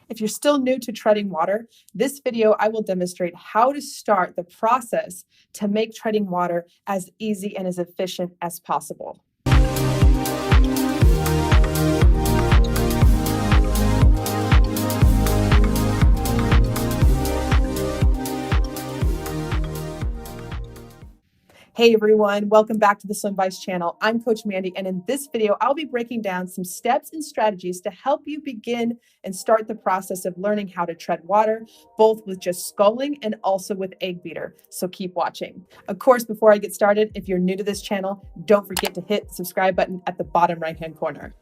If you're still new to treading water, this video I will demonstrate how to start the process to make treading water as easy and as efficient as possible. Hey everyone, welcome back to the Swim Vice channel. I'm Coach Mandy, and in this video, I'll be breaking down some steps and strategies to help you begin and start the process of learning how to tread water, both with just sculling and also with egg beater. So keep watching. Of course, before I get started, if you're new to this channel, don't forget to hit the subscribe button at the bottom right-hand corner.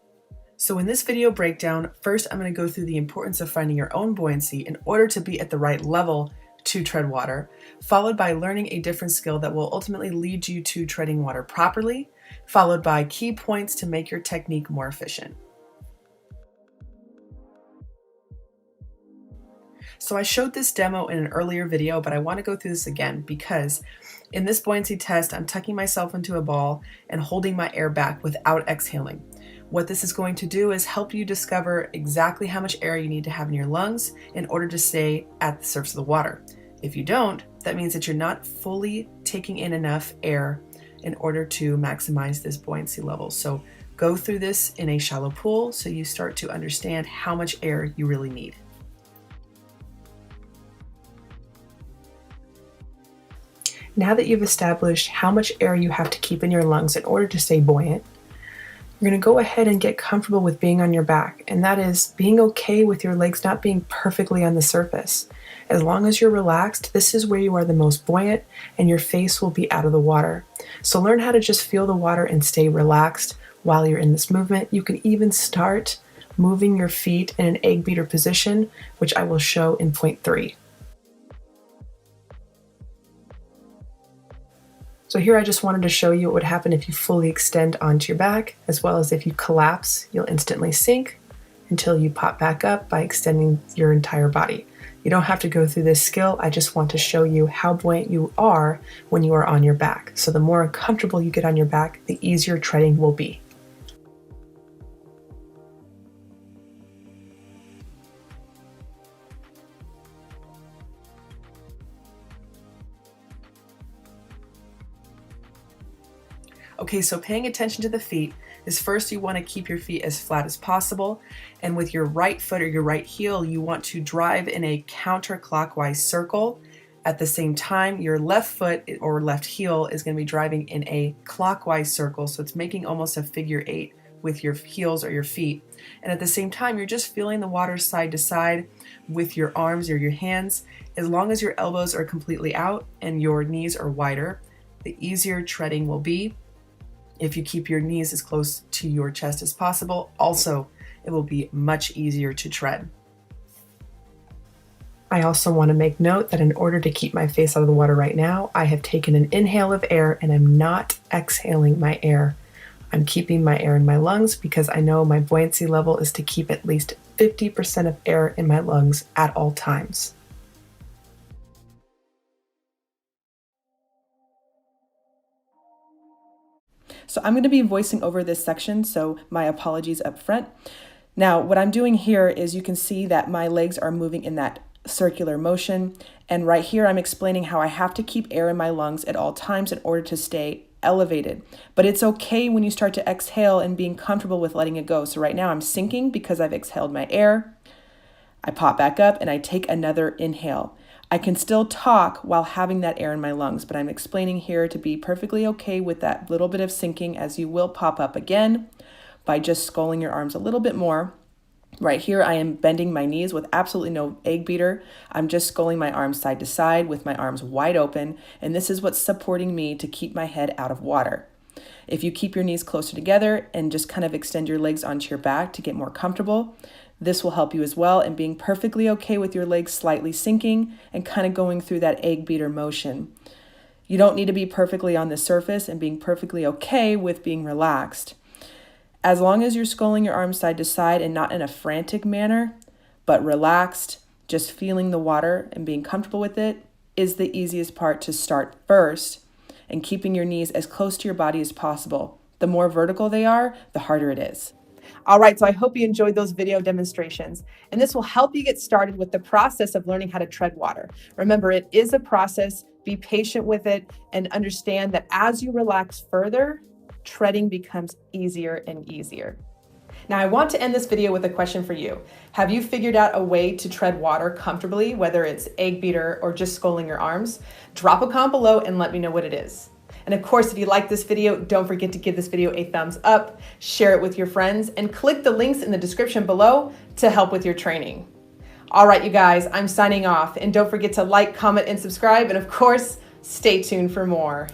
So in this video breakdown, first I'm going to go through the importance of finding your own buoyancy in order to be at the right level to tread water, followed by learning a different skill that will ultimately lead you to treading water properly, followed by key points to make your technique more efficient. So I showed this demo in an earlier video, but I want to go through this again because in this buoyancy test, I'm tucking myself into a ball and holding my air back without exhaling. What this is going to do is help you discover exactly how much air you need to have in your lungs in order to stay at the surface of the water. If you don't, that means that you're not fully taking in enough air in order to maximize this buoyancy level. So go through this in a shallow pool so you start to understand how much air you really need. Now that you've established how much air you have to keep in your lungs in order to stay buoyant, you're going to go ahead and get comfortable with being on your back, and that is being okay with your legs not being perfectly on the surface. As long as you're relaxed, this is where you are the most buoyant and your face will be out of the water. So learn how to just feel the water and stay relaxed while you're in this movement. You can even start moving your feet in an egg beater position, which I will show in point 3. So here I just wanted to show you what would happen if you fully extend onto your back, as well as if you collapse, you'll instantly sink until you pop back up by extending your entire body. You don't have to go through this skill, I just want to show you how buoyant you are when you are on your back. So the more comfortable you get on your back, the easier treading will be. Okay, so paying attention to the feet is first you want to keep your feet as flat as possible, and with your right foot or your right heel, you want to drive in a counterclockwise circle. At the same time, your left foot or left heel is going to be driving in a clockwise circle, so it's making almost a figure 8 with your heels or your feet. And at the same time, you're just feeling the water side to side with your arms or your hands. As long as your elbows are completely out and your knees are wider, the easier treading will be. If you keep your knees as close to your chest as possible, also it will be much easier to tread. I also want to make note that in order to keep my face out of the water right now, I have taken an inhale of air and I'm not exhaling my air. I'm keeping my air in my lungs because I know my buoyancy level is to keep at least 50% of air in my lungs at all times. So I'm going to be voicing over this section, so my apologies up front. Now, what I'm doing here is you can see that my legs are moving in that circular motion, and right here I'm explaining how I have to keep air in my lungs at all times in order to stay elevated. But it's okay when you start to exhale and being comfortable with letting it go. So right now I'm sinking because I've exhaled my air. I pop back up and I take another inhale. I can still talk while having that air in my lungs, but I'm explaining here to be perfectly okay with that little bit of sinking, as you will pop up again by just sculling your arms a little bit more. Right here, I am bending my knees with absolutely no egg beater. I'm just sculling my arms side to side with my arms wide open, and this is what's supporting me to keep my head out of water. If you keep your knees closer together and just kind of extend your legs onto your back to get more comfortable, this will help you as well, and being perfectly okay with your legs slightly sinking and kind of going through that egg beater motion. You don't need to be perfectly on the surface and being perfectly okay with being relaxed. As long as you're sculling your arms side to side and not in a frantic manner, but relaxed, just feeling the water and being comfortable with it is the easiest part to start first, and keeping your knees as close to your body as possible. The more vertical they are, the harder it is. All right, so I hope you enjoyed those video demonstrations, and this will help you get started with the process of learning how to tread water. Remember, it is a process. Be patient with it and understand that as you relax further, treading becomes easier and easier. Now, I want to end this video with a question for you. Have you figured out a way to tread water comfortably, whether it's egg beater or just sculling your arms? Drop a comment below and let me know what it is. And of course, if you like this video, don't forget to give this video a thumbs up, share it with your friends, and click the links in the description below to help with your training. All right, you guys, I'm signing off, and don't forget to like, comment, and subscribe, and of course, stay tuned for more.